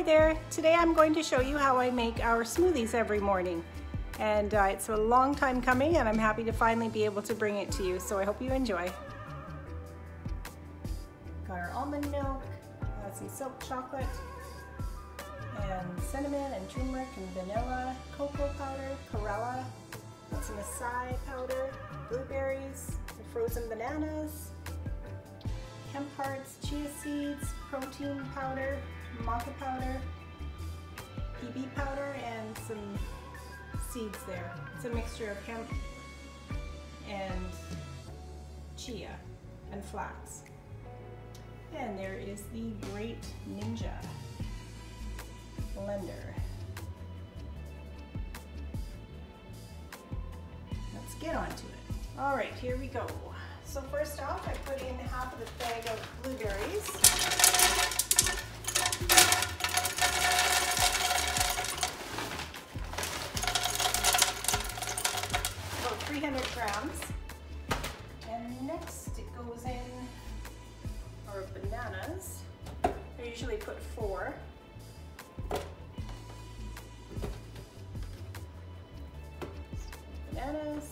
there, today I'm going to show you how I make our smoothies every morning. And it's a long time coming and I'm happy to finally be able to bring it to you, so I hope you enjoy. Got our almond milk, some silk chocolate, and cinnamon and turmeric and vanilla, cocoa powder, chlorella, some acai powder, blueberries, frozen bananas, hemp hearts, chia seeds, protein powder, maca powder, PB powder, and some seeds there. It's a mixture of hemp and chia and flax. And there is the Great Ninja blender. Let's get onto it. All right, here we go. So first off, I put in half of the bag of blueberries. About 300 grams. And next it goes in our bananas. I usually put 4. Bananas.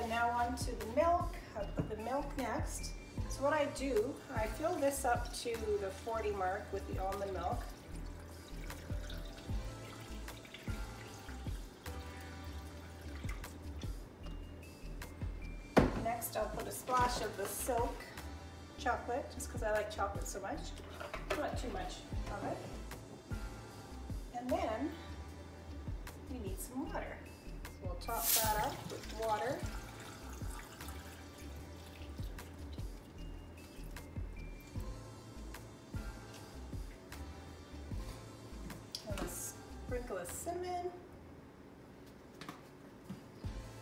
Now on to the milk. I'll put the milk next. So what I do, I fill this up to the 40 mark with the almond milk. Next I'll put a splash of the silk chocolate, just because I like chocolate so much. Not too much of it. And then we need some water. So we'll top that up with water. Sprinkle of cinnamon,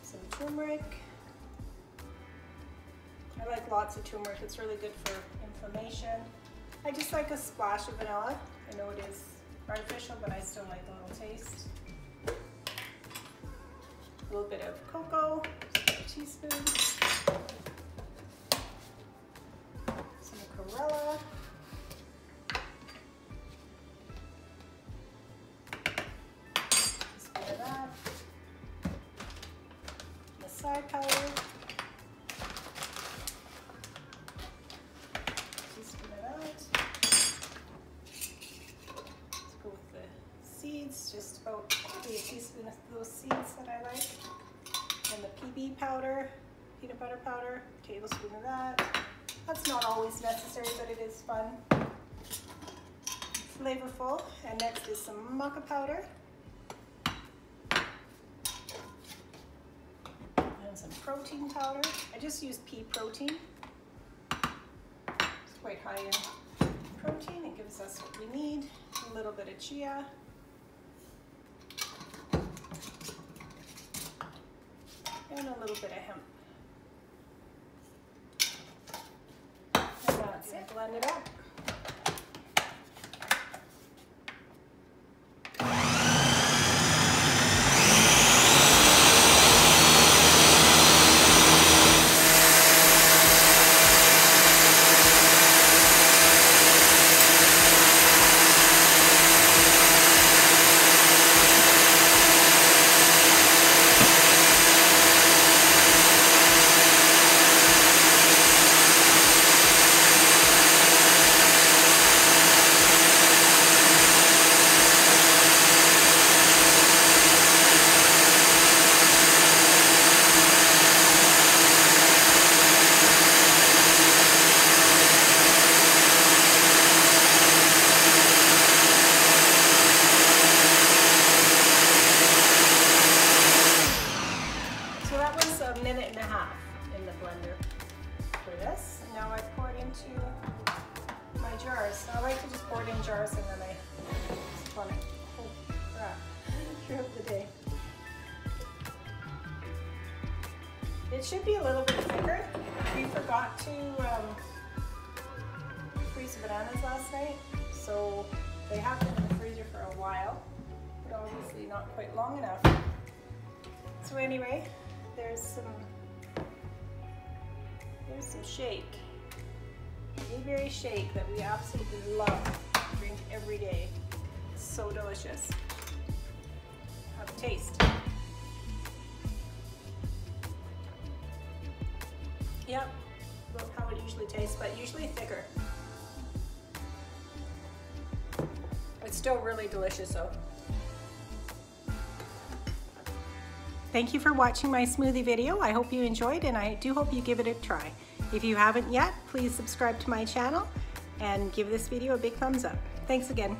some turmeric. I like lots of turmeric, it's really good for inflammation. I just like a splash of vanilla. I know it is artificial, but I still like a little taste. A little bit of cocoa, just a teaspoon. Some chlorella. Acai powder, teaspoon of that. Let's go with the seeds, just about a teaspoon of those seeds that I like. And the PB powder, peanut butter powder, a tablespoon of that. That's not always necessary, but it is fun. Flavorful. And next is some maca powder. Some protein powder. I just use pea protein. It's quite high in protein. It gives us what we need. A little bit of chia. And a little bit of hemp. And that's it. Blend it up. In the blender for this. And now I pour it into my jars. I like to just pour it in jars and then I just want it whole crap throughout the day. It should be a little bit thicker. We forgot to freeze the bananas last night, so they have been in the freezer for a while, but obviously not quite long enough. So anyway, there's some shake. Blueberry shake that we absolutely love to drink every day. It's so delicious. Have a taste. Yep, about how it usually tastes, but usually thicker. It's still really delicious though. Thank you for watching my smoothie video. I hope you enjoyed, and I do hope you give it a try. If you haven't yet, please subscribe to my channel and give this video a big thumbs up. Thanks again.